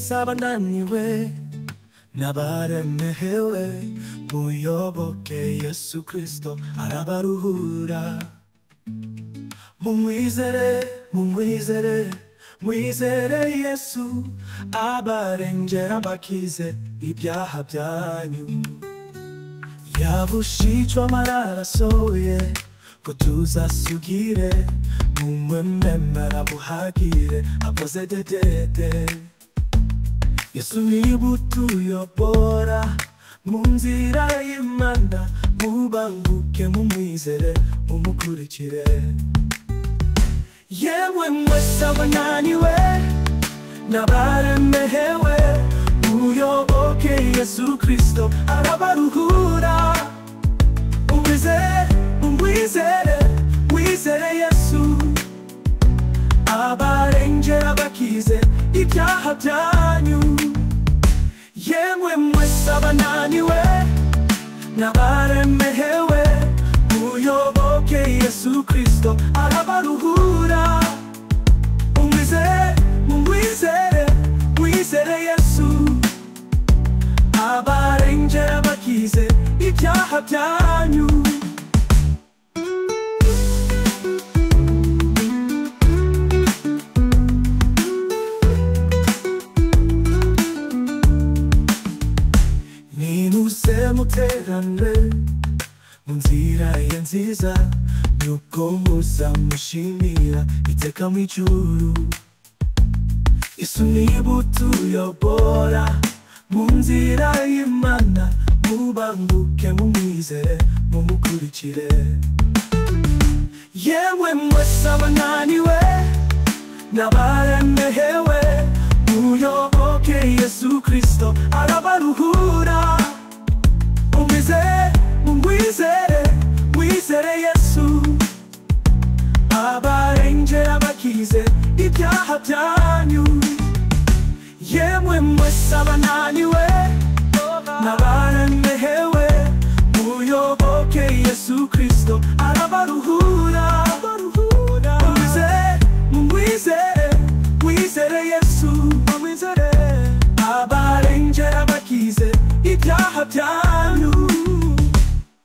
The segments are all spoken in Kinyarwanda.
wese abananiwe n'abaremerewe, muyoboke Yesu Kristo arabaruhura. Mumwizere, mumwizere, mwizere Yesu abarengera abakize ibyaha byanyu. Yabushijwe amaraso ye ngo tuzasugire, mumwemera muhagire akoze dedede. Yesu niwe utuyobora mu nzira y'Imana, mubanguke mumwizere mumukurikire. Yewe mwese abananiwe n'abaremerewe, muyoboke Yesu Kristo arabaruhura. Umwizere, umwizere, mwizere Yesu abarengera abakize ibyaha byanyu. Yewe mwese abananiwe n'abaremerewe, muyoboke Yesu Kristo arabaruhura. Umwizere, umwizere, mwizere Yesu abarengera abakize ibyaha byanyu. Nimuze muterane mu nzira ye nziza, nuko muzamushimira iteka mw'ijuru. Yesu niwe utuyobora mu nzira y'Imana, mubanguke mumwizere mumukurikire. Yewe mwese abananiwe n'abaremerewe, muyoboke Yesu Kristo arabaruhura. Umwizere, umwizere, mwizere Yesu abarengera abakize ibyaha byanyu. Yemwe mwese abananiwe n'abaremerewe, muyoboke Yesu Kristo arabaruhura. Umwizere, umwizere, mwizere Yesu abarengera abakize ibyaha byanyu.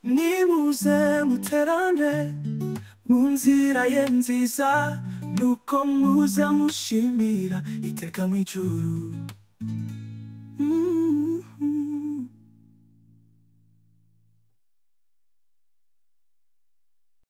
Nimuze muterane mu nzira ye nziza, nuko muzamushimira iteka mw'ijuru.